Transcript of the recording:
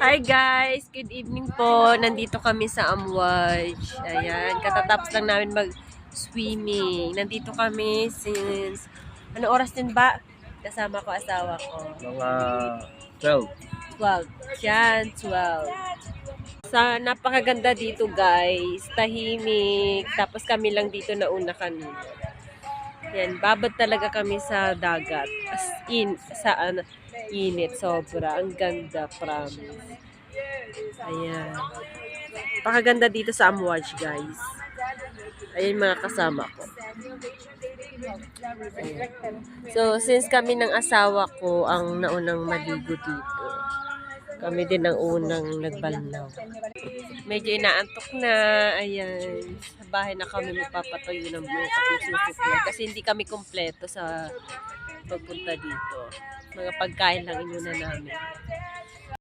Hi guys! Good evening po. Nandito kami sa Amwaj. Ayan, katatapos lang namin mag-swimming. Nandito kami since... Ano oras din ba? Kasama ko asawa ko. Mga 12. 12. Yan, 12. Sa napakaganda dito guys. Tahimik. Tapos kami lang dito nauna kanina. Yan, babad talaga kami sa dagat. As in, sa init, sobra. Ang ganda, promise. Ayan. Pakaganda dito sa Amwaj, guys. Ayan mga kasama ko. Ayan. So, since kami ng asawa ko ang naunang maligo dito, kami din ang unang nagbalnaw. Medyo inaantok na. Ayan. Sa bahay na kami magpapatuyo ng buhok at magsusuklay. Kasi hindi kami kompleto sa pagpunta dito. Mga pagkain lang inuna namin.